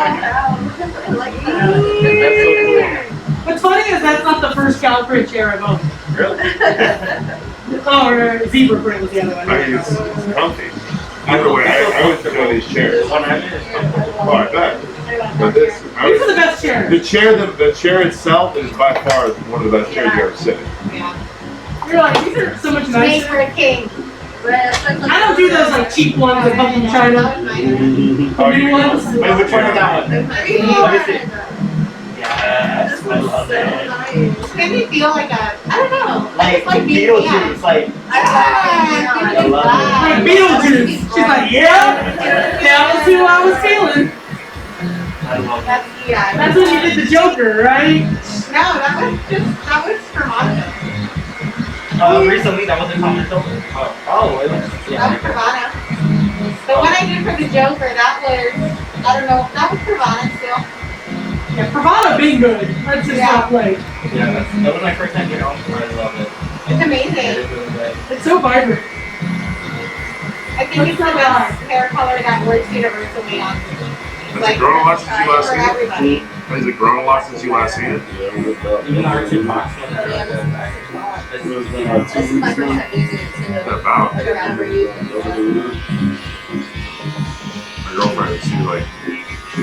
I like that. What's funny is that's not the first calibrate chair I've owned. Really? Oh, or Ybor print was the other one. I mean, it's comfy. Either way, I would enjoy these chairs. One I is comfortable. Oh, I bet. But this, These are the best chairs. the chair itself is by far one of the best chairs you ever sit in. Yeah. You're like, these are so much Made for nicer. a king. I don't do those like cheap ones that come from China. Oh, New ones. Wait, which one is that one? Let me see. It Yes, I love it. made me feel like a, I don't know. Like Beetlejuice, like I love Like Beetlejuice. She's like, yeah. That was who I was feeling. I love it. That's when you did the Joker, right? No, that was for Monica. Recently, that wasn't common though. Oh, it was, That was Pravana. The one I did for the Joker, that was, I don't know, that was Pravana still. Yeah, Pravana being good. Let's just not play. Yeah, that was my first time getting on. I love it. It's It amazing. is really good. It's so vibrant. I think it's the best hair color that works universally on. Has it grown a lot since you last for seen it? everybody. Has it grown a lot since you last seen it? Even our two box ones are really good. This is my first time using it too. About I don't ever use it. my girlfriend, she was like,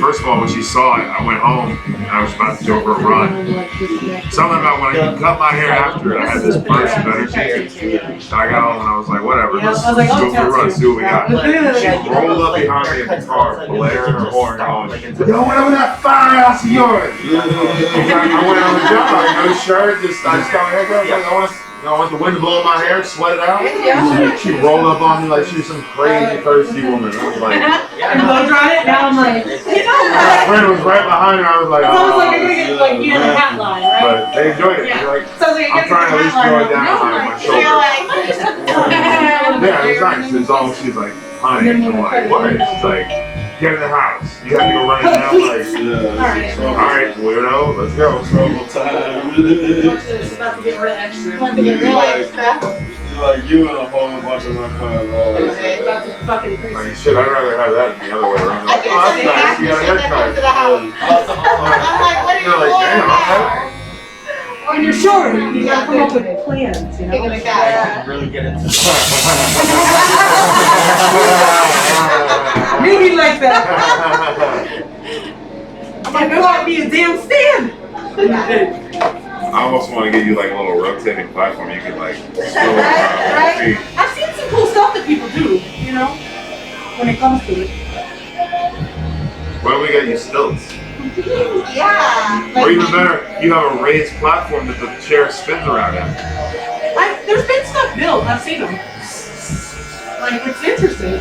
first of all, when she saw it, I went home and I was about to go for a run. Something about when I cut my hair after it, I had this burst of energy. So I got home and I was like, whatever, let's go for a run, see what we got. She rolled up behind me in the car, blaring her horn, going, yo, whatever that fire ass of yours. I went on the job, no shirt, I just got my hair cut. I want the wind to blow in my hair, sweat it out. She rolled up on me like she was some crazy thirsty woman. I was like, And blow dry it. Now I'm like, you know my what? friend was right behind her. I was like, It's almost like you're gonna get like you know the hat line, right? But they enjoyed it. Yeah. They're like, Sounds like I'm trying to at least throw it down my shoulder. Yeah, it's nice. It's all she's like, honey. I'm like, what? She's like, get in the house. You have to go running down. Like, all right, weirdo, let's go. Trouble time. It's about to get real extra. Want to get real extra. Like you and a whole bunch of my friends. It's about to fucking crazy. Like, shit, I'd rather have that than the other way around. I Like, get oh, some that's nice. You got a that comes to haircut. the house. I'm like, what are you You're like, doing damn, now? When you're short, you gotta come up with plans, you Taking know? a cat. Really get into it. Maybe like that. I'm like, go out and be a damn stand. I almost want to get you like a little rotating platform you can like throw Right? feet. I've seen some cool stuff that people do, you know, when it comes to it. Why don't we get you stilts? Yeah. Or even better, you have a raised platform that the chair spins around in. There's been stuff built, I've seen them. Like, it's interesting.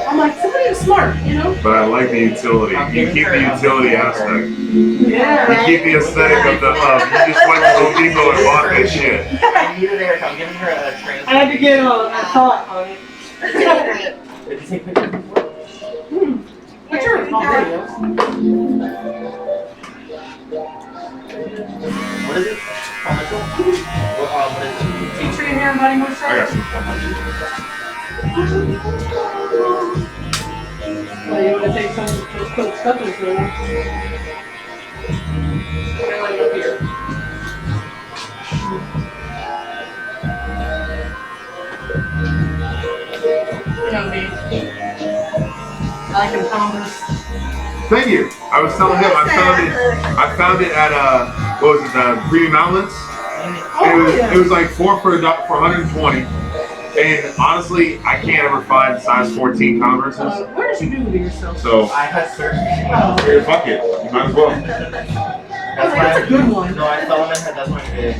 I'm like, somebody is smart, you know? But I like the utility. You keep the utility aspect. Yeah. You keep the aesthetic of the you just went to Home Depot and bought that shit. I needed a haircut. I'm giving her a transfer. I had to get a thought on it. Did you take pictures before? What's your videos? What is it? How much? What is it? Tea tree hair and body I moisturizer. got you. Well, you want to take some of those coat stuffers for them. What I like up here. You know me. I like them Converse. Thank you. I was telling him I found it at what was it, Premium Outlets. It was like $4 for $120. And honestly, I can't ever find size 14 Converses. Where did you do to yourself? So I had searched. here, fuck it. You might as well. That's a good one. No, I saw them and that's my big.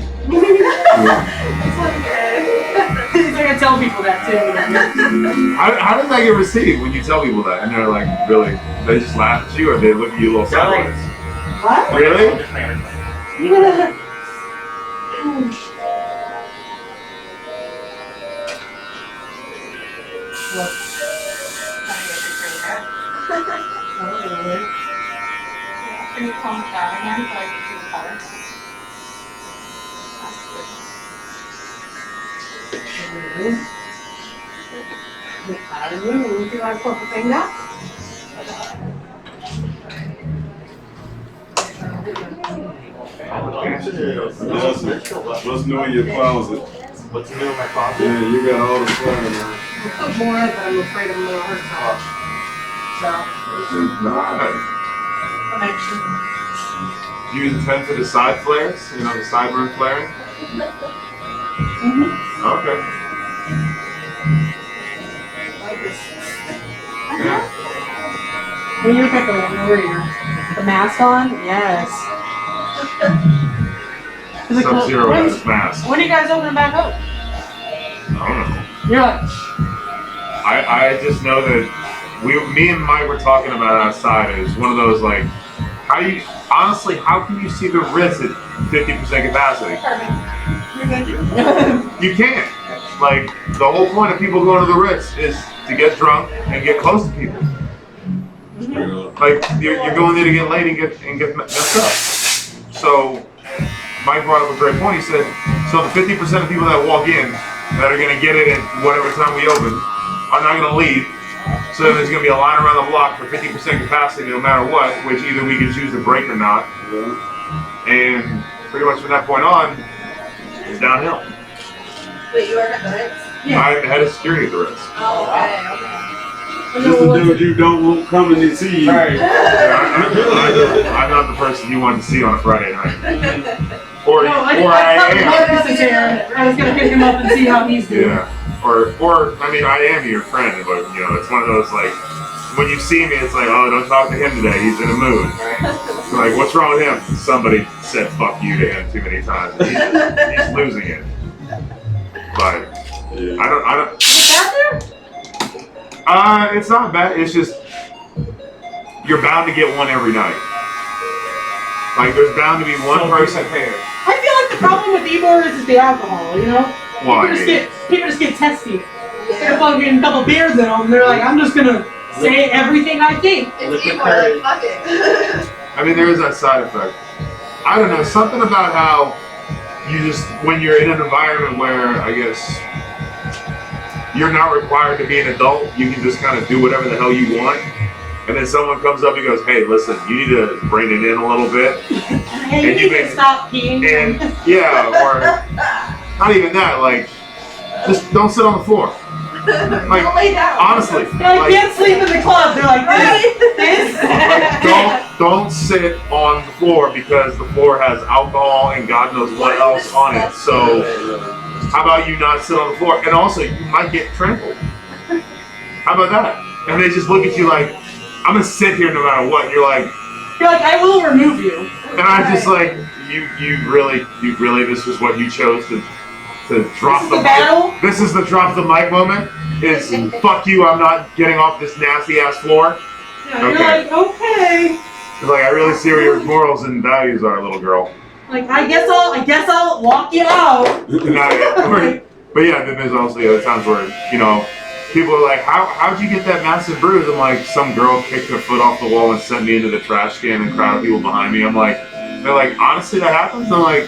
He's gonna tell people that too. How does that get received when you tell people that? And they're like, really? They just laugh at you or they look at you a little sideways? What? Really? Can you calm it down again so I can see the color? I don't know. Do you want to put the thing down? What's new in your closet? What's new in my closet? Yeah, you got all the swag, man. I'll put more, but I'm afraid I'm gonna hurt myself. So, Nice. I'm extra. Do you intend for the side flares? You know, the sideburn flaring? Okay. Like this. Yeah. When you look at the warrior, the mask on, yes. Sub-Zero has his mask. When are you guys opening back up? I don't know. You're like, I just know that me and Mike were talking about outside. It was one of those like, how can you see the Ritz at 50% capacity? You can't. Like, the whole point of people going to the Ritz is to get drunk and get close to people. Like, you're going there to get laid and get messed up. So, Mike brought up a great point. He said, so the 50% of people that walk in that are going to get it at whatever time we open are not going to leave. So there's going to be a line around the block for 50% capacity no matter what, which either we can choose to break or not. And pretty much from that point on, it's downhill. Wait, you work at the Ritz? yeah. I'm the head of security at the Ritz. Oh, okay. Just the dude you don't want coming to see you. Right. I'm not the person you want to see on a Friday night. Or No, I am. Marcus is here. I was gonna pick him up and see how he's doing. Yeah. Or I mean, I am your friend, but you know, it's one of those like, when you see me, it's like, oh, don't talk to him today. He's in a mood. Like, what's wrong with him? Somebody said "fuck you" to him too many times. He's losing it. But I don't. Is that there? It's not bad. It's just you're bound to get one every night. Like, there's bound to be one person. I feel like the problem with Ybor is the alcohol, you know? Why? People just get testy. Get a fucking couple beers in them, they're like, I'm just gonna say everything I think. It's Ybor, like, fuck it. I mean, there is that side effect. I don't know, something about how you just, when you're in an environment where, I guess, you're not required to be an adult, you can just kind of do whatever the hell you want. And then someone comes up and goes, hey, listen, you need to rein it in a little bit. Hey, you need to stop peeing. And, yeah, or not even that, like, just don't sit on the floor. Like, Don't lay down. honestly. They can't sleep in the club. They're like, this. Like, don't sit on the floor because the floor has alcohol and God knows what else on it. So how about you not sit on the floor? And also, you might get trampled. How about that? And they just look at you like, I'm gonna sit here no matter what. You're like, I will remove you. and I'm just like, you really, this is what you chose to drop the mic. battle? This is the drop the mic moment. Is fuck you, I'm not getting off this nasty ass floor. Yeah, you're like, okay. It's like, I really see where your morals and values are, little girl. Like, I guess I'll walk you out. But yeah, then there's also the other times where, you know, people are like, how'd you get that massive bruise? I'm like, some girl kicked her foot off the wall and sent me into the trash can and crowd of people behind me. I'm like, they're like, honestly, that happens? I'm like,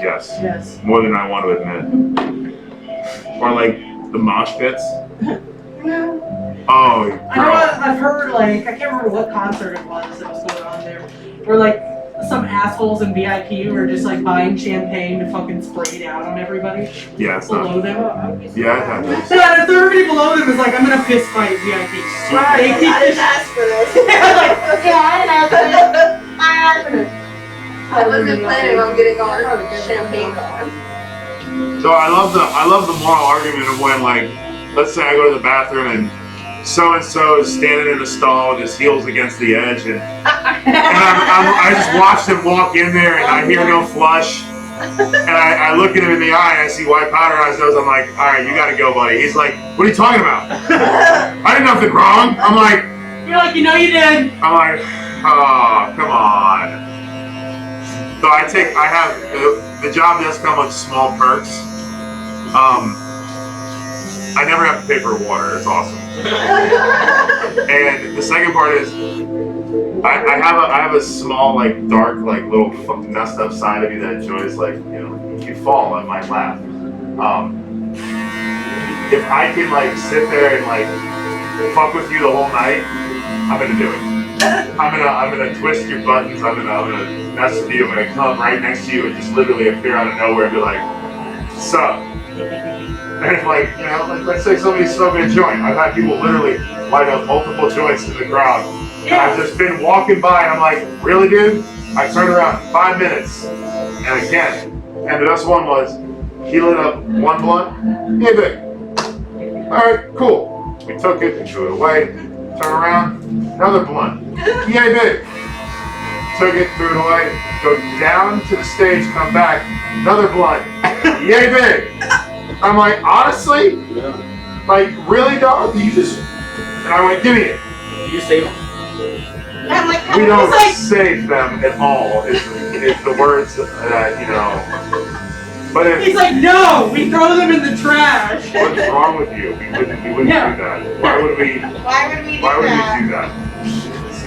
yes. More than I want to admit. Or like the mosh pits. Oh, I know girl. I've heard, like, I can't remember what concert it was that was going on there, where, like, some assholes in VIP were just, like, buying champagne to fucking spray down on everybody Yeah, it's below not. them. Yeah, it happens. Yeah, and everybody below them is like, I'm gonna fist fight VIP. Right, They keep I didn't ask for this. like, I wasn't planning on getting on champagne bar. So I love the moral argument of when, like, let's say I go to the bathroom and so is standing in a stall, just heels against the edge, and I just watched him walk in there, and I hear no flush, and I look at him in the eye, and I see white powder on his nose. I'm like, all right, you gotta go, buddy. He's like, what are you talking about? I did nothing wrong. I'm like, you're like, you know you did. I'm like, oh, come on. So I have the job does come with small perks. I never have to pay for water. It's awesome. And the second part is, I have a small, like, dark, like, little messed up side of me that enjoys, like, you know, you fall on my lap. If I can, like, sit there and, like, fuck with you the whole night, I'm gonna do it. I'm gonna twist your buttons. That's the deal. I'm gonna come right next to you and just literally appear out of nowhere and be like, sup? And if like, you know, like, let's say somebody's smoking a joint. I've had people literally light up multiple joints to the ground. And I've just been walking by and I'm like, really, dude? I turned around 5 minutes. And again, and the best one was, he lit up one blunt. Yeah, big. Alright, cool. We took it, we threw it away. Turn around, another blunt. Yay big. Took it, threw it away. Go down to the stage, come back, another blunt. Yay big. I'm like, honestly? Like, really, dog? You just... And I went, give me it. You save them. I'm like, We don't save them at all, is the words that, you know... But if, He's like, no, we throw them in the trash. what's wrong with you? We wouldn't do that. Why would we do that?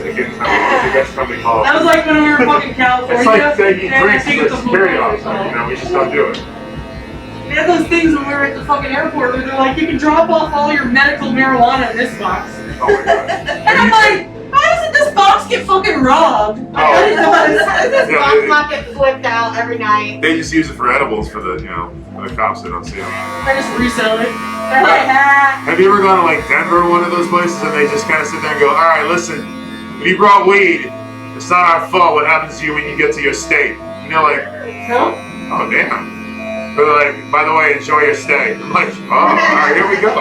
Again, I guess something called. That was like when we were fucking California. It's like taking and drinks I think for it's a security full- officer. You know, we just don't do it. We had those things when we were at the fucking airport where they're like, you can drop off all your medical marijuana in this box. Oh my god. And I'm like, how doesn't this box get fucking robbed? Oh. I didn't know how to This box not get flipped out every night. They just use it for edibles for the, you know, the cops that don't see them. I just resell it. They're like, ah. Have you ever gone to like Denver or one of those places and they just kind of sit there and go, all right, listen, when you brought weed, it's not our fault what happens to you when you get to your state. And you're like, No. oh damn. But they're like, by the way, enjoy your stay. I'm like, oh, all right, here we go.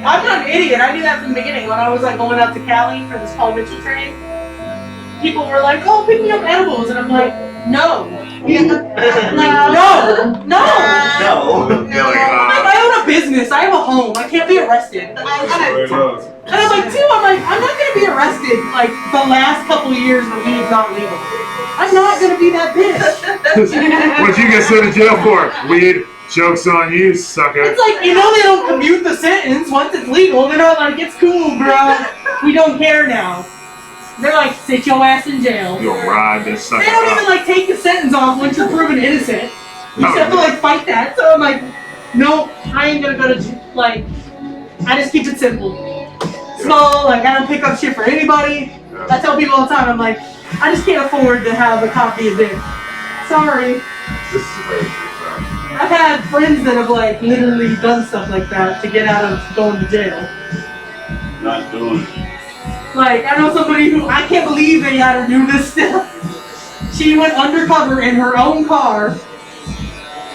I'm not an idiot. I knew that from the beginning. When I was like going out to Cali for this Paul Mitchell train, people were like, oh, pick me up edibles. And I'm like, no. Yeah. No. No. You're like, I own a business. I have a home. I can't be arrested. And I'm like, I'm not going to be arrested like the last couple of years when weed's not legal. I'm not going to be that bitch. what'd you get sent to jail for? Weed. Joke's on you, sucker. It's like, you know they don't commute the sentence once it's legal. They're not like, it's cool, bro. We don't care now. They're like, sit your ass in jail. You'll ride this sucker They don't out. even like take the sentence off once you're proven innocent. You just have to like fight that. So I'm like, no, I ain't gonna go to like. I just keep it simple, small. Like I don't pick up shit for anybody. I tell people all the time, I'm like, I just can't afford to have a copy of this. Sorry. This is very true. I've had friends that have like literally done stuff like that to get out of going to jail. Not doing it. Like, I know somebody who, I can't believe they had her do this stuff. She went undercover in her own car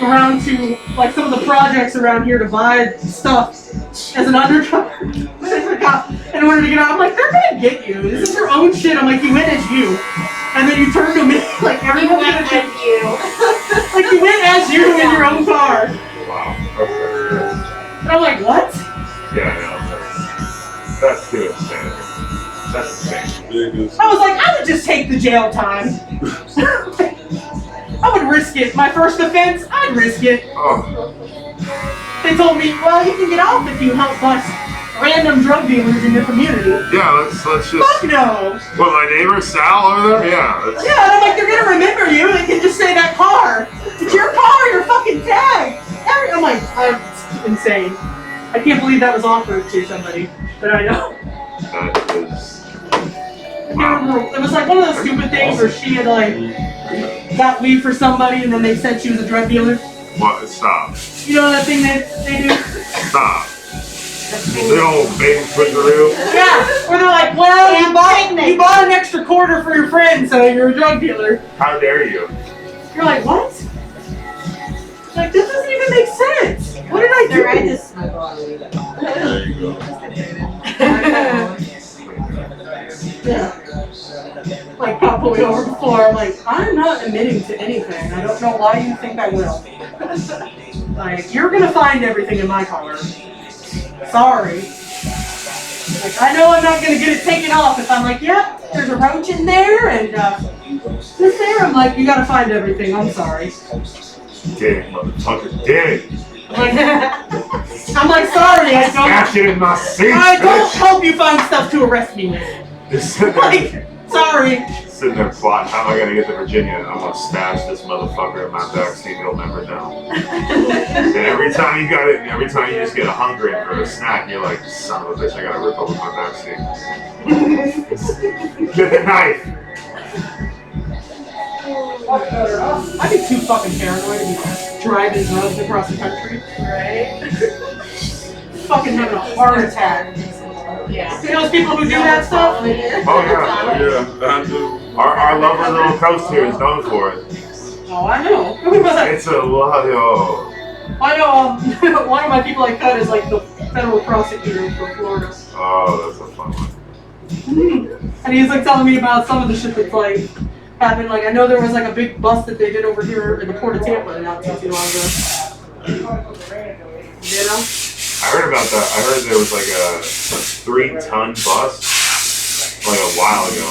around to, like, some of the projects around here to buy stuff as an undercover. In order to get out, I'm like, they're gonna get you. This is your own shit. I'm like, you went as you. And then you turned to me, like, everyone went went as you. Like, you went as you in your own car. Wow. Okay. And I'm like, what? Yeah, no. That's too insane. That's insane. Biggest. I was like, I would just take the jail time. I would risk it. My first offense, I'd risk it. Oh. They told me, well, you can get off if you help bust random drug dealers in your community. Yeah, let's just. Fuck no. Well, my neighbor Sal over there. Yeah. That's, Yeah, and I'm like, they're gonna remember you. They can just say that car. It's your car. Your fucking tag. I'm like, it's insane. I can't believe that was offered to somebody, but I know. that is. I can't remember. It was like one of those stupid things where she had like got weed for somebody, and then they said she was a drug dealer. What? Stop. You know that thing that they do? Stop. Little baby switcheroo. Yeah, where they're like, well, you bought an extra quarter for your friend, so you're a drug dealer. How dare you? You're like, what? Like, this doesn't even make sense. What did I do? They're right to smoke a lot of weed. There you go. Yeah. Like, probably over before. I'm like, I'm not admitting to anything. I don't know why you think I will. Like, you're gonna find everything in my car. Sorry. Like, I know I'm not gonna get it taken off if I'm like, yep, there's a roach in there and this there. I'm like, you gotta find everything. I'm sorry. Dig, motherfucker, dig. I'm like, sorry, I Smash it in my seat. don't bitch. help you find stuff to arrest me with. Just sit there. Like, sorry. sitting there plotting how am I gonna get to Virginia. I'm gonna stash this motherfucker in my backseat. He'll never know. And every time you just get a hungry for a snack, you're like, son of a bitch, I gotta rip open my backseat. Get the knife. I'd be too fucking paranoid to be driving drugs across the country. Right? Fucking having a heart attack. Yeah. You know those people who do that stuff? Oh yeah. I do. Our lovely little coast here is known for it. Oh, I know. It's a lot. Oh. I know. One of my people I cut is like the federal prosecutor from Florida. Oh, that's a fun one. And he's like telling me about some of the shit that's like happened. Like I know there was like a big bust that they did over here in the port of Tampa not too long ago. You know? I heard about that. I heard there was like a 3-ton bus like a while ago.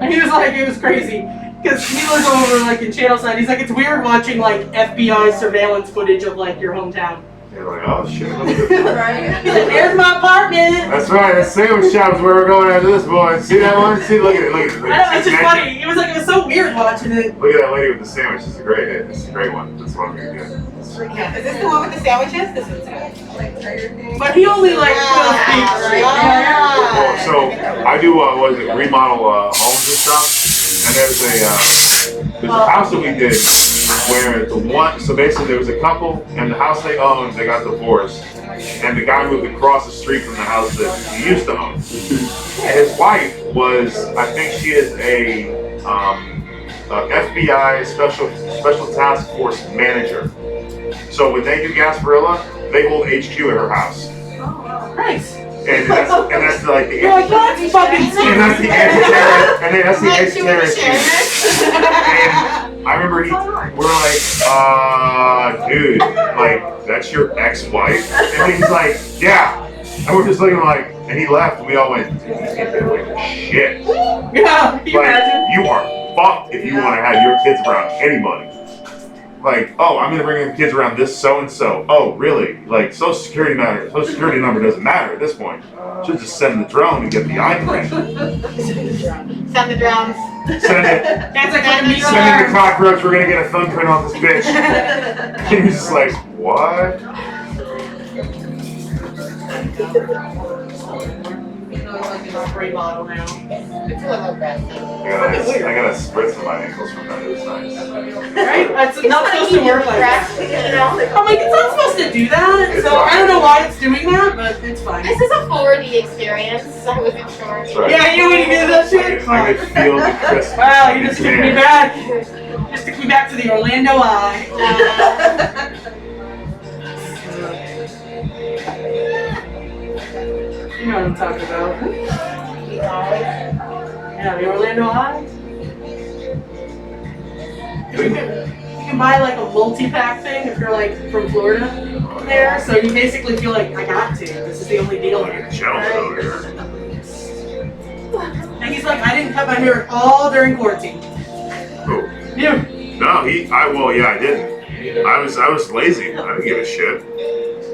And he was like, it was crazy. Because he lives over like in Channelside. He's like, it's weird watching like FBI surveillance footage of like your hometown. You're like, oh shit. Look at this. Right? He's like, there's my apartment. That's right. That sandwich shop is where we're going after this, boy. See that one? See, look at it. Look at it. I know, it's just funny. It was like, it was so weird watching it. Look at that lady with the sandwich. It's a great hit. It's a great one. That's what I'm gonna get. Yeah. Is this the one with the sandwiches? This one's good. But he only like does beats, right? Oh, so I do what is it? Remodel homes and stuff. And there's a house that we did where so basically there was a couple and the house they owned, they got divorced. And the guy moved across the street from the house that he used to own. And his wife was, I think she is a FBI special task force manager. So when they do Gasparilla, they hold HQ at her house. Nice. And that's like the You're like, that's fucking and that's the anti-terrorist, and then that's the anti-terrorist. And I remember we're like, dude, like that's your ex-wife? And he's like, yeah. And we're just looking like, and he left. And we all went, shit. Yeah, can you imagine? You are fucked if you want to have your kids around anybody. Like, oh, I'm gonna bring in kids around this so and so. Oh, really? Like, Social Security number doesn't matter at this point. Should just send the drone and get the imprint. Send the drones. Send it. That's like Send the Send in the cockroach. We're gonna get a thumbprint off this bitch. And you're just like, what? Remodel now. It's a little aggressive. I gotta spritz in my ankles from that. It was nice. Right? That's not supposed to work like that. You know? I'm like, it's not supposed to do that. It's So fine. I don't know why it's doing that, but it's fine. This is a 4D experience. I wasn't sure. That's right. Yeah, you wouldn't do that I shit? could feel the crisp. Wow, you just took me back. Just took me back to the Orlando Eye. You know what I'm talking about. Yeah, the Orlando Eye. You can buy like a multi-pack thing if you're like from Florida there, so you basically feel like, I got to. This is the only deal here. Gentlemen over here. And he's like, I didn't cut my hair at all during quarantine. Who? You. No, I didn't. I was lazy. I didn't give a shit.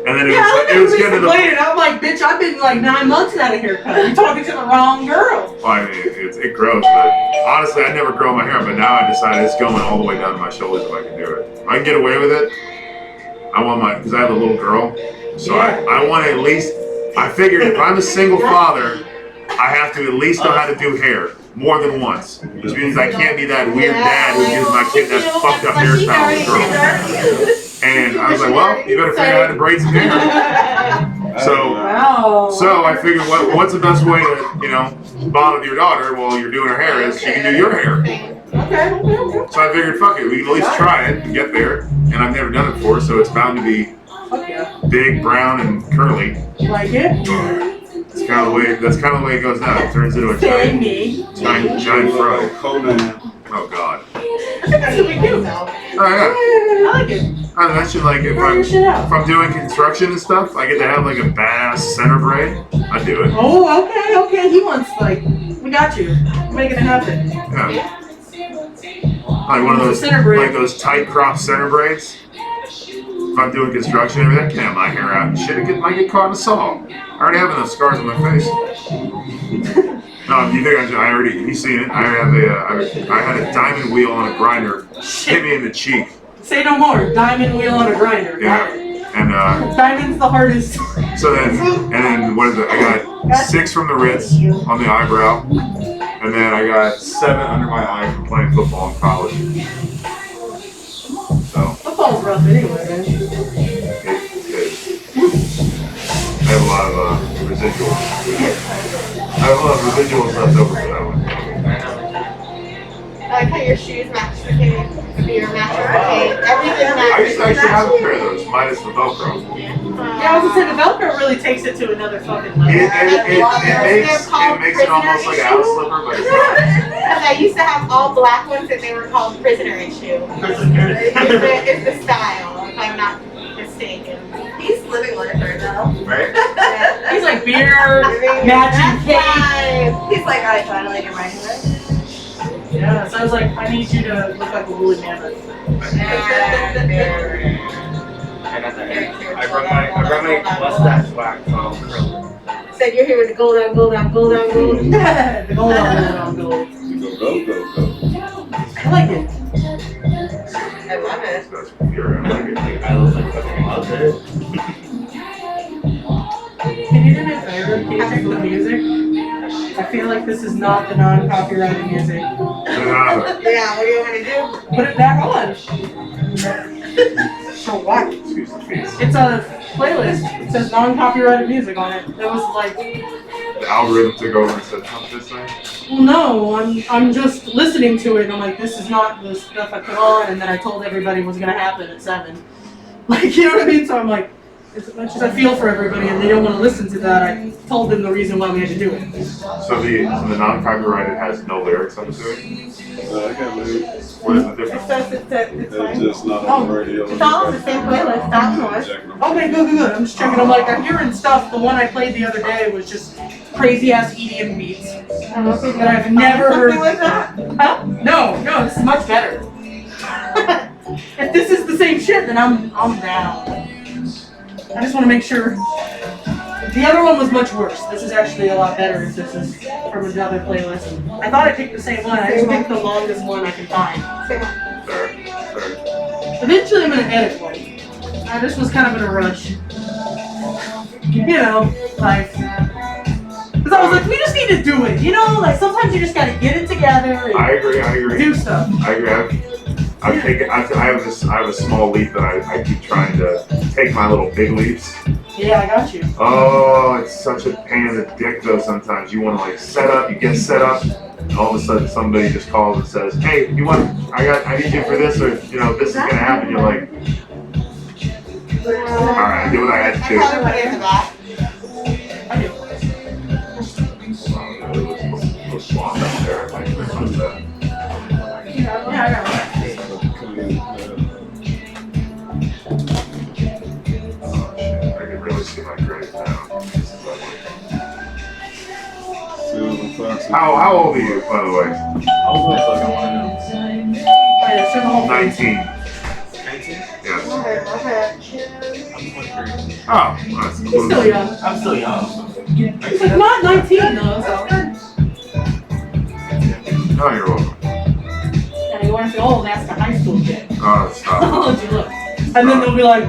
And then it was getting to the complaining. I'm like, bitch, I've been like 9 months without a haircut. You're talking to the wrong girl. Well, I mean, it grows, but honestly, I never grow my hair. But now I decided it's going all the way down to my shoulders if I can do it. If I can get away with it, I want because I have a little girl, so Yeah. I want to at least. I figured if I'm a single father, I have to at least know how to do hair more than once, which means I can't be that weird dad who gives my kid that fucked up hairstyle as a girl. And I was like, well, you better figure out how to braid some hair. Wow. So I figured, what's the best way to, bond with your daughter while you're doing her hair is she can do your hair. Okay. So I figured, fuck it, we can at least try it and get there. And I've never done it before, so it's bound to be Fuck yeah. big, brown, and curly. Like it? That's kind of the way it goes down. It turns into a giant fro. Conan. Oh god. I think that's gonna be cute. Oh yeah. I like it. I mentioned like if I'm doing construction and stuff, I get to have like a badass center braid. I do it. Oh, okay. He wants like, we got you. We're making it happen. Yeah. Like one of those Center braid. like those tight crop center braids. If I'm doing construction and everything, I can't have my hair out and shit. It might get caught in a saw. I already have enough scars on my face. No, you think I already? You seen it? I had a diamond wheel on a grinder hit me in the cheek. Say no more. Diamond wheel on a grinder. Yeah. And diamond's the hardest. So then what is it? I got 6 from the Ritz on the eyebrow, and then I got 7 under my eye from playing football in college. So football's rough anyway, man. I have a lot of residuals. I have a lot of residuals left over for that one. I like how your shoes match the cake. Your match your cake. Everything I matches. used to actually have a pair of those, minus the Velcro. Yeah, I was gonna say the Velcro really takes it to another fucking level. It makes it almost like a house slipper, but it's not. Because I used to have all black ones and they were called prisoner issue. It's the style, if I'm not mistaken. He's living life right now. Right? Yeah. He's like beer, matching cake. He's like, I finally get my hair. Yeah, so I was like, I need you to look like a woolly mammoth. And at the end, I brought my mustache wax, so I'll curl it. Said you're here with the gold on gold on gold on gold. The gold on gold. Go. I like it. I love it. That's pure. I like it. I was like, fucking love it. Can you do me a favor? Can you check the music? I feel like this is not the non-copyrighted music. Yeah, what do you want to do? Put it back on. For what? Excuse the face. It's a playlist. It says non-copyrighted music on it. It was like, The algorithm took over and said, "Pump this thing." well, no, I'm just listening to it and I'm like, this is not the stuff I put on, and then I told everybody it was gonna happen at 7. Like, you know what I mean? So I'm like, as much as I feel for everybody and they don't want to listen to that, I told them the reason why we had to do it. So the non-copyrighted has no lyrics up to it. I got lyrics. What is the It difference? says it's It's fine. just not on the radio. It's all on the same playlist, that's noise. Okay, good. I'm just checking. I'm like, I'm hearing stuff. The one I played the other day was just crazy ass EDM beats I don't know if you that I've never heard. something like that. Huh? No, this is much better. If this is the same shit, then I'm down. I just want to make sure. The other one was much worse. This is actually a lot better if this is from another playlist. I thought I picked the same one. I just picked the longest one I can find. Same one. Fair. Eventually I'm going to edit one. I just was kind of in a rush. You know, like, because I was like, we just need to do it. You know, like sometimes you just got to get it together and I agree. do stuff. I agree. I have a small leap that I keep trying to take my little big leaps. Yeah, I got you. Oh, it's such a pain in the dick though. Sometimes you want to like set up, you get set up, and all of a sudden somebody just calls and says, "Hey, I need you for this, or this is gonna happen." You're like, all right, I did what I had to I do. probably put it in the back. I do. Looks long up there. I might click on that. Yeah, I got it. Oh shit, I can really see my grave now. This is lovely. How old are you, by the way? I was like, I want to know. Oh, yeah, show the whole thing. 19. 19? Yes. Okay. I'm 23. Oh, well, that's He's close. still young. I'm still young. He's like not 19 though, so. Oh, you're welcome. Yeah, you want to feel old, ask a high school kid. Oh, stop. How old you look? And then they'll be like,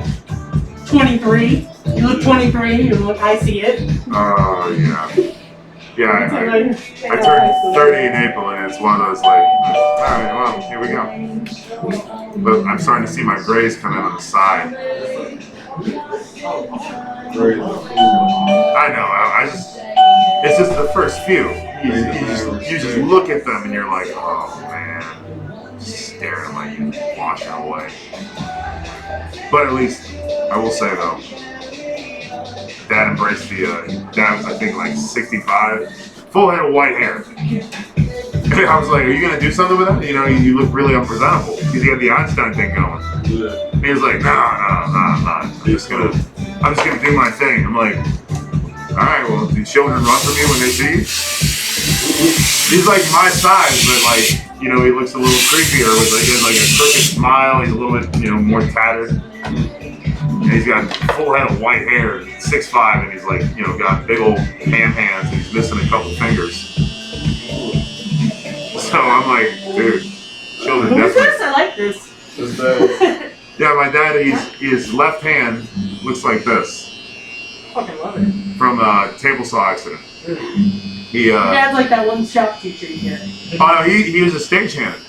23. You look 23. You look, I see it. Oh, yeah. Yeah, It's I like, turned 30 in April, and it's one of those like, all right, well, here we go. But I'm starting to see my grays come in on the side. I know. It's just the first few. You just look at them and you're like, oh man, just staring like you washing away. But at least I will say though, Dad embraced Dad was I think like 65, full head of white hair. And I was like, are you gonna do something with that? You know, you look really unpresentable because you had the Einstein thing going. And he was like, no. I'm just gonna do my thing. I'm like, all right, well, do children run from you when they see you? He's like my size, but like, he looks a little creepier with he has like a crooked smile. He's a little bit, more tattered. And he's got full head of white hair, 6'5", and he's like, got big old ham hands, and he's missing a couple fingers. So I'm like, dude, children Who's definitely. this? I like this. Just that. Yeah, my dad, his left hand looks like this Fucking love it. from a table saw accident. He Your dad's like that one shop teacher you get. oh no, he was a stagehand.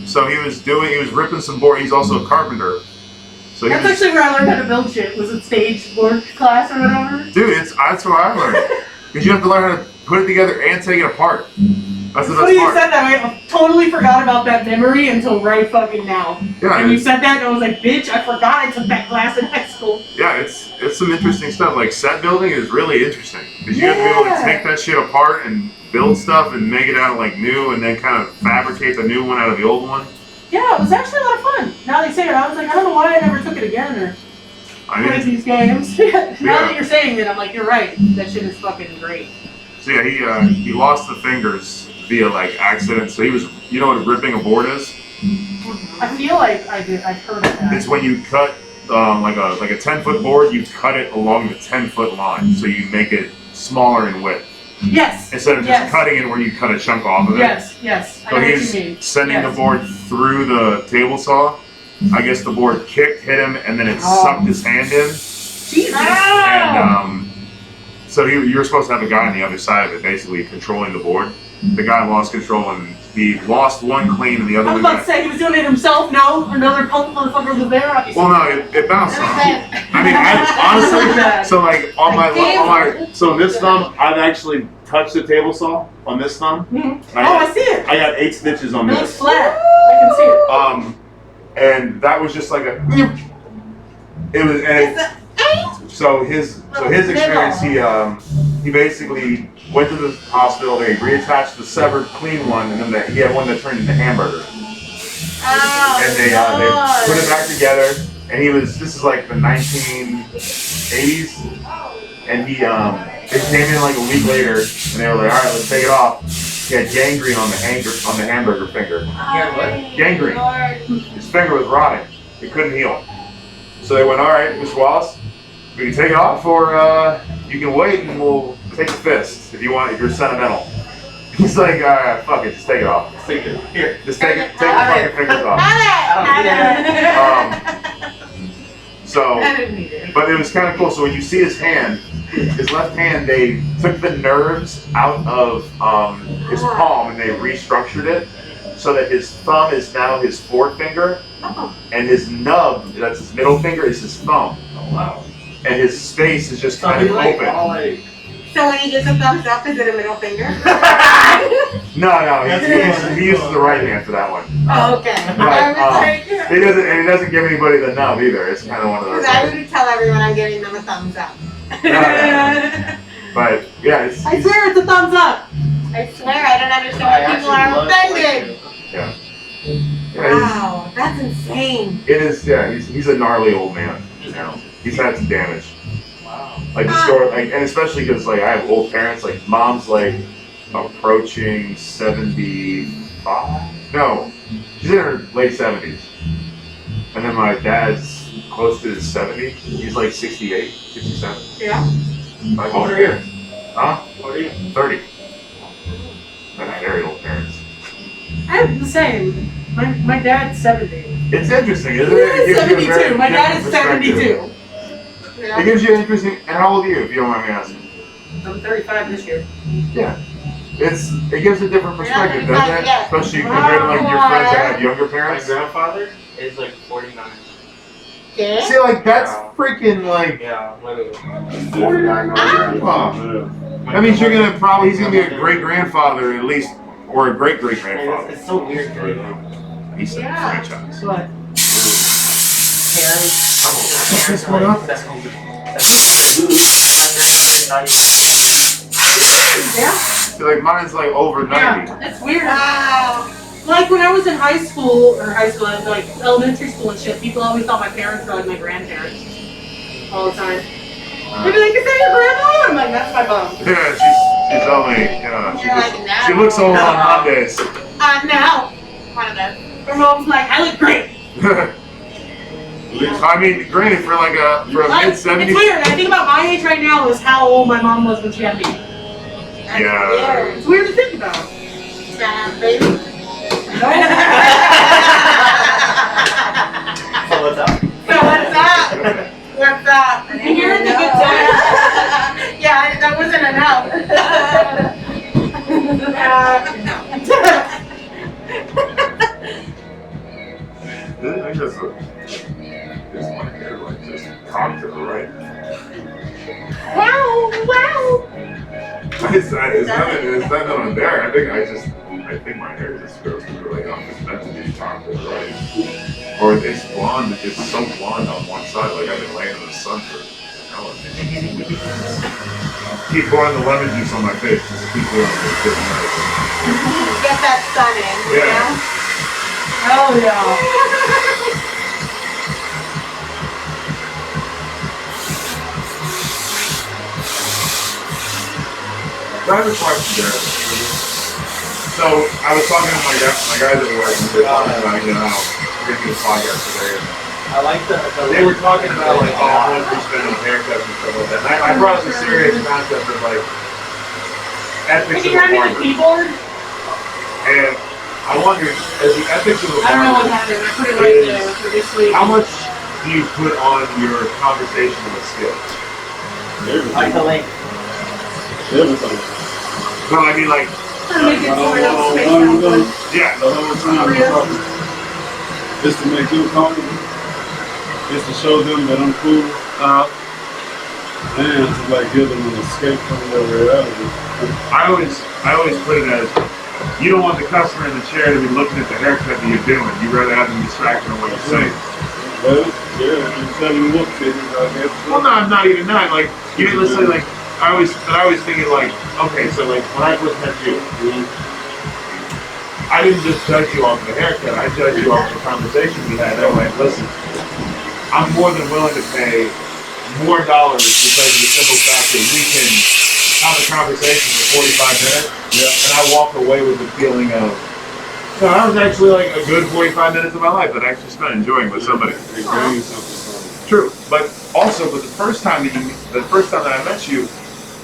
So he was ripping some board. He's also a carpenter. So he That's was, actually where I learned how to build shit. Was it stage board class or whatever? dude, that's what I learned. Because you have to learn how to put it together and take it apart. That's the It's funny best you part. said that. I totally forgot about that memory until right fucking now. Yeah, And you said that and I was like, bitch, I forgot I took that class in high school. yeah, it's some interesting stuff. Like set building is really interesting because you have to be able to Yeah. take that shit apart and build stuff and make it out like new, and then kind of fabricate the new one out of the old one. Yeah, it was actually a lot of fun. Now they say it, I was like, I don't know why I never took it again or I played mean, these games. Now Yeah. that you're saying it, I'm like, you're right. That shit is fucking great. so yeah, he lost the fingers via like accident. So he was, you know what ripping a board is? I feel like I've heard of that. It's when you cut like a 10-foot board, you cut it along the 10-foot line, so you make it smaller in width Yes. instead of just Yes. cutting it where you cut a chunk off of it. Yes, yes. I So know what he's you mean. sending Yes. the board through the table saw. I guess the board kicked, hit him, and then it Oh. sucked his hand in. Jesus. And so you're supposed to have a guy on the other side of it, basically controlling the board. The guy lost control and he lost one clean and the other I was one about to say he was doing it himself. No, another punk motherfucker was there. well, no, it bounced off. That I mean, honestly, so like on my so this thumb, I've actually touched the table saw on this thumb. Mhm. And Oh, I see it. I got 8 stitches on It looks this. flat. I can see it. And that was just like a. It was, and so his experience, he basically went to the hospital. They reattached the severed clean one, and then he had one that turned into hamburger. And they put it back together. And this is like the 1980s, and they came in like a week later, and they were like, all right, let's take it off. He had gangrene on the hamburger finger. Gangrene. His finger was rotting. It couldn't heal. So they went, all right, Mr. Wallace, we can take it off, or you can wait and we'll take a fist if you're sentimental. He's like, all right, fuck it, just take it off. Just take it. Here. Just take the fucking fingers off. So, but it was kind of cool. So when you see his hand, his left hand, they took the nerves out of his palm and they restructured it so that his thumb is now his forefinger, and his nub, that's his middle finger, is his thumb. Oh, wow. And his space is just kind of open. So when he gives a thumbs up, is it a middle finger? No, he uses the right hand for that one. Oh, okay. But, I was like, he doesn't give anybody the nub either. It's kind of one of those. I would tell everyone I'm giving them a thumbs up. But yeah, it's I swear it's a thumbs up. I swear I don't understand why people are offended. yeah, Wow, that's insane. it is. Yeah, he's a gnarly old man. You know, he's had some damage. Wow. Like the story, like, and especially because like I have old parents. Like mom's like approaching 75. No, she's in her late 70s. And then my dad's close to his 70s. He's like 68, 67. Yeah. Like, How old are you? Huh? How old are you? 30. That's very old parents. I'm the same. My dad's 70. It's interesting, isn't it? He It is gives you a very 72. My dad is different perspective. 72. It gives you an interesting. And how old are you, if you don't mind me asking? I'm 35 this year. Yeah. It gives a different perspective, doesn't it? Yeah. Especially compared to like your friends that have younger My parents. grandfather is like 49. Yeah. See, like that's freaking like. Yeah, literally. 49 Oh. That means he's gonna be a great grandfather at least, or a great great grandfather. It's so weird. He's a Yeah. franchise. But Parents. This one up? yeah, Like mine's like over 90. yeah, it's weird. Wow. Like when I was in high school, like elementary school and shit, people always thought my parents were like my grandparents all the time. They'd be like, "Is that your grandma?" I'm like, "That's my mom." Yeah, she's only, You're like, no. she looks old on Mondays. No. One of those. Her mom's like, "I look great." I mean, granted, for a Like, mid it's 70s. weird. I think about my age right now is how old my mom was when she had me. That's Yeah. weird. It's weird to think about. Baby. So what's up? So what's up? What's up? Here's the good time. Yeah, that wasn't enough. I think that's it's my hair, like, just talk to her, right? Wow, wow. It's nothing on there. I think my hair just goes through, like, I'm just meant to be talk to her, right? Or it's blonde, it's so blonde on one side, like I've been laying in the sun for hours. Keep pouring the lemon juice on my face, just keep doing it, it's getting nice. Get that sun in, you Yeah. know? Oh yeah. I have a question there. So I was talking to my guys at work, and they were talking about, you know, we're gonna do a podcast today. I like the They were talking about like how much we spend on haircuts and stuff like that. And I brought up a serious concept of like ethics Can of you a hand me the barber. keyboard? And I wondered, as the ethics of a I don't know what barber, happened. I put it right there for this week. how much do you put on your conversational skills? like the link. Everything. No, I mean like, I'm gonna make it so I don't space The out. yeah. whole time I'm talking. It's to make them comfortable. It's to show them that I'm cool. And to like give them an escape from their reality. I always put it as, you don't want the customer in the chair to be looking at the haircut that you're doing. You'd rather have them distracted on what you're saying. Well, yeah, you tell me what figures I guess. Well, no, not even that. Like, you didn't listen. Like, I always thinking like, okay, so like when I first met you, I didn't just judge you off the haircut. I judged you off the conversation we had. I'm like, listen, I'm more than willing to pay more dollars because of the simple fact that we can have a conversation for 45 minutes, and I walk away with the feeling of, no, that was actually like a good 45 minutes of my life that I actually spent enjoying with somebody. It gains something True, but also with the first time that I met you,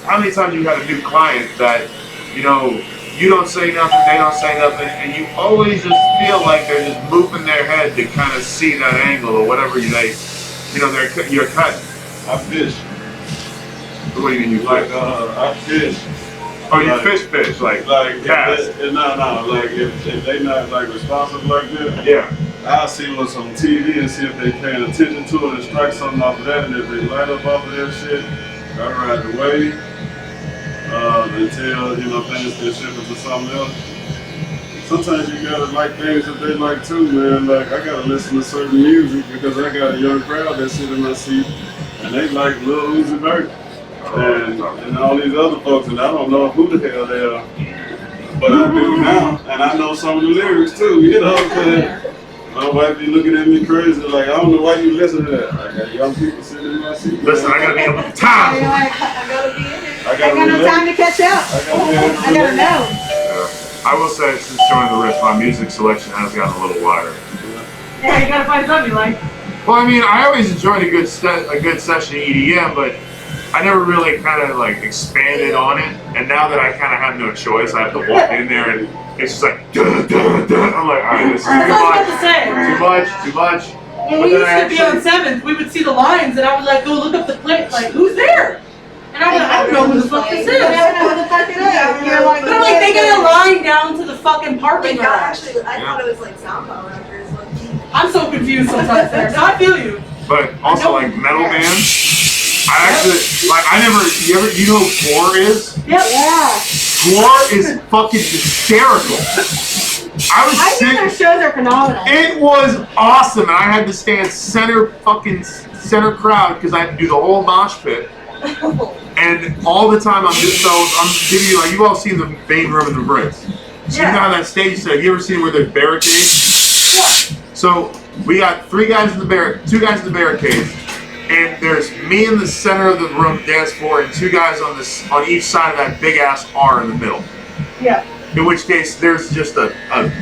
how many times you had a new client that, you know, you don't say nothing, they don't say nothing, and you always just feel like they're just moving their head to kind of see that angle or whatever you're cutting. I fish. What do you mean you Like, fish? I fish. Oh, you like- fish, like Cast. cast. No, like if they not like responsive like that, Yeah. I'll see what's on TV and see if they paying attention to it and strike something off of that, and if they light up off of that shit, I ride the wave until, you know, things get shifted to something else. Sometimes you gotta like things that they like too, man. Like, I gotta listen to certain music because I got a young crowd that sit in my seat and they like Lil Uzi Vert and all these other folks, and I don't know who the hell they are, but I do now, and I know some of the lyrics too, you know what I'm saying? My wife be looking at me crazy, like, I don't know why you listen to that. I got young people sitting in my seat. Listen, I gotta be able to You're time. like, I gotta be in it. I I got no relate. time to catch up. I gotta know. I will say, since joining the Rift, my music selection has gotten a little wider. Yeah, you gotta find something you like. Well, I mean, I always enjoyed a good session EDM, but I never really kind of like expanded on it. And now that I kind of have no choice, I have to walk in there and it's just like, duh, duh, duh. I'm like, all right, this is That's what I was about to say. too much. When we used to be on 7th, we would see the lines, and I would like go look up the clip, like, who's there? And I was like, I don't know who the fuck this is. I don't know what the fuck it is. You're like, But I'm like, they get a line down to the fucking parking Like, lot. actually, I thought it was like SoundCloud rappers. Like, I'm so confused sometimes there, so I feel you. But also like metal bands. I actually, like, you know who Core is? Yep. yeah. Core is fucking hysterical. I I think their sick. shows are phenomenal. It was awesome, and I had to stand center crowd because I had to do the whole mosh pit. And all the time I'm giving you, like, you've all seen the main room in the Brits. So you know how that stage set. Have you ever seen where there's barricades? Yeah. So we got two guys in the barricades, and there's me in the center of the room dance floor, and two guys on each side of that big ass R in the middle. Yeah. In which case, there's just a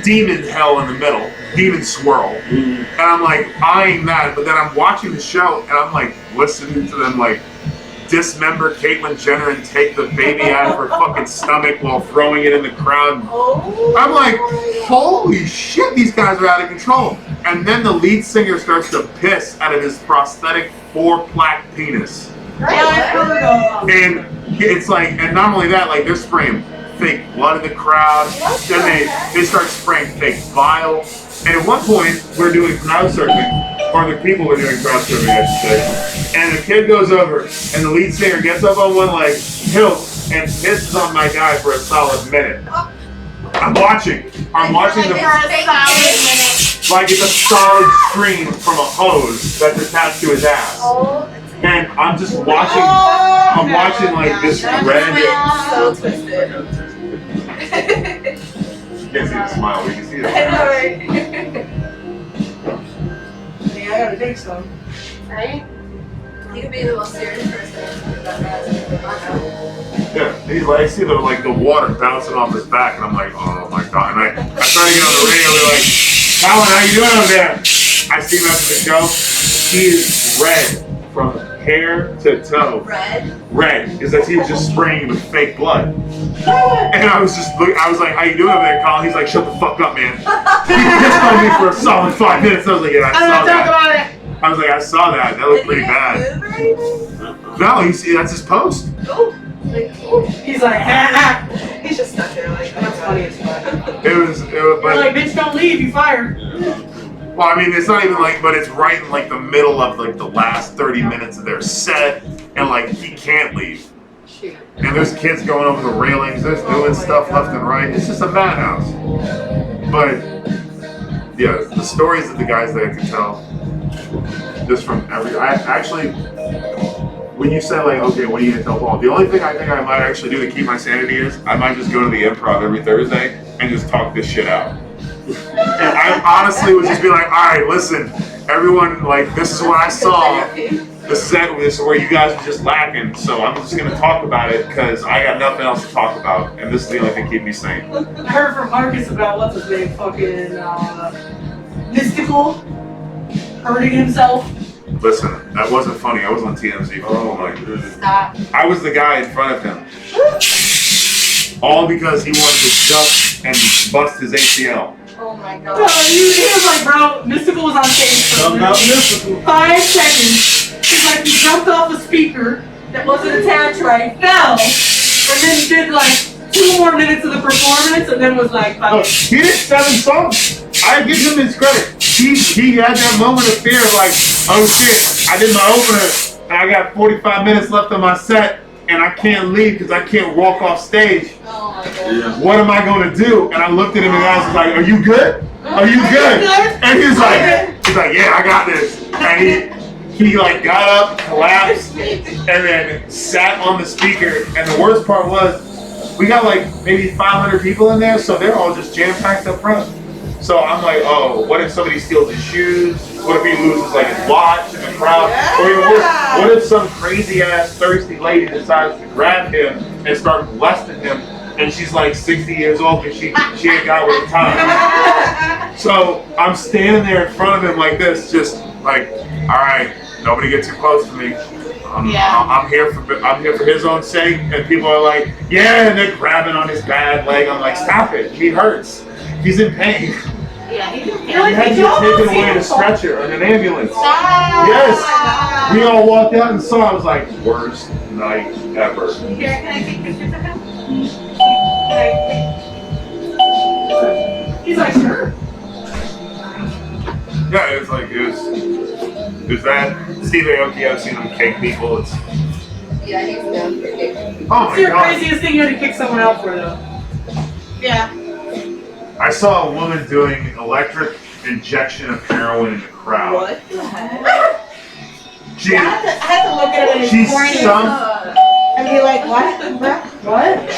demon hell in the middle, demon swirl. And I'm like eyeing that, but then I'm watching the show, and I'm like listening to them like dismember Caitlyn Jenner and take the baby out of her fucking stomach while throwing it in the crowd. Oh. I'm like, holy shit, these guys are out of control. And then the lead singer starts to piss out of his prosthetic 4-plaque penis. And it's like, and not only that, like they're spraying fake blood in the crowd. Then they start spraying fake bile. And at one point, we're doing crowd surfing, or the people were doing crowd surfing, I should say. And the kid goes over, and the lead singer gets up on one leg, tilts, and pisses on my guy for a solid minute. I'm watching. I'm watching the like it's a solid stream from a hose that's attached to his ass. And I'm just watching. I'm watching like this red. So twisted. You can't see the smile. We can see it. I know, right? Yeah, I gotta take some. Right? You could be the most serious person that has. Yeah, he's like, I see the water bouncing off his back, and I'm like, oh my god. And I try to get on the radio. We're like, Alan, how you doing over there? I see him after the show. He is red from hair to toe. Red, because he was just spraying with fake blood. And I was like, how you doing over there, Colin? He's like, shut the fuck up, man. He pissed on me for a solid 5 minutes. I was like, yeah, I saw that. I was like, I saw that. That looked pretty bad. No, that's his post. He's like, ha ha. He's just stuck there like, That's funny as fuck. It was, You're but like, bitch, don't leave, you fired. well, I mean, it's not even like, but it's right in like the middle of like the last 30 minutes of their set, and like he can't leave. And there's kids going over the railings, there's doing stuff left and right. It's just a madhouse. But yeah, the stories that the guys there can tell, just from when you say like, okay, what are you gonna tell Paul? The only thing I think I might actually do to keep my sanity is I might just go to the Improv every Thursday and just talk this shit out. And I honestly would just be like, all right, listen, everyone, like, this is what I saw. This is where you guys are just lacking. So I'm just gonna talk about it because I got nothing else to talk about, and this is the only thing keeping me sane. I heard from Marcus about what's his name, fucking Mystical hurting himself. Listen, that wasn't funny. I was on TMZ for all night. Stop. I was the guy in front of him. All because he wanted to duck and bust his ACL. Oh my Bro, god. he was like, bro, Mystical was on stage for 5 seconds. He's like, he jumped off a speaker that wasn't attached right, fell, and then did like 2 more minutes of the performance, and then was like, Look, he did 7 songs. I give him his credit. He had that moment of fear of like, oh shit, I did my opener, and I got 45 minutes left on my set, and I can't leave because I can't walk off stage. Oh my god. What am I going to do? And I looked at him and I was like, are you good? Are you good? And he's like, yeah, I got this. And he like got up, collapsed, and then sat on the speaker. And the worst part was, we got like maybe 500 people in there, so they're all just jam-packed up front. So I'm like, oh, what if somebody steals his shoes? What if he loses like his watch in the crowd? Or even worse, what if some crazy ass thirsty lady decides to grab him and start molesting him, and she's like 60 years old because she ain't got with the time. So I'm standing there in front of him like this, just like, all right, nobody get too close to me. I'm here for his own sake. And people are like, yeah, and they're grabbing on his bad leg. I'm like, stop it, he hurts. He's in pain. Yeah, he's in He had to get taken away in a stretcher in an ambulance. Yes. We all walked out and saw. I was like, worst night ever. Here, can I take pictures of him? he's like, sure. Yeah, it was that Steve Aoki. I've seen him kick people. It's Yeah, he's down for it. oh my What's your god. craziest thing you had to kick someone out for, though? Yeah. I saw a woman doing electric injection of heroin in the crowd. What the heck? She I had to look at it in She's his corny some- and be like, what? What?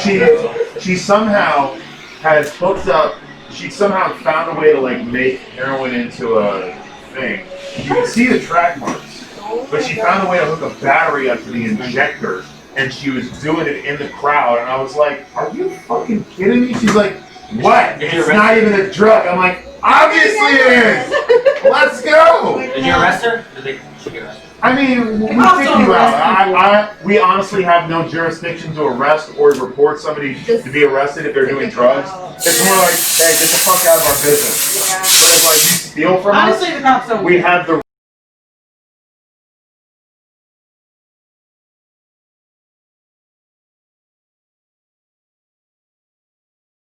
she somehow has hooked up. She somehow found a way to like make heroin into a thing. You can see the track marks, but she found a way to hook a battery up to the injector, and she was doing it in the crowd. And I was like, "Are you fucking kidding me?" She's like, "What? It's not even a drug." I'm like, "Obviously it is. Let's go." Did you arrest her? Did she get arrested? I mean, we kick you out. We honestly have no jurisdiction to arrest or report somebody to be arrested if they're doing drugs. It's more like, hey, get the fuck out of our business. Yeah. But if like you steal from Honestly, the cops us, don't. we have the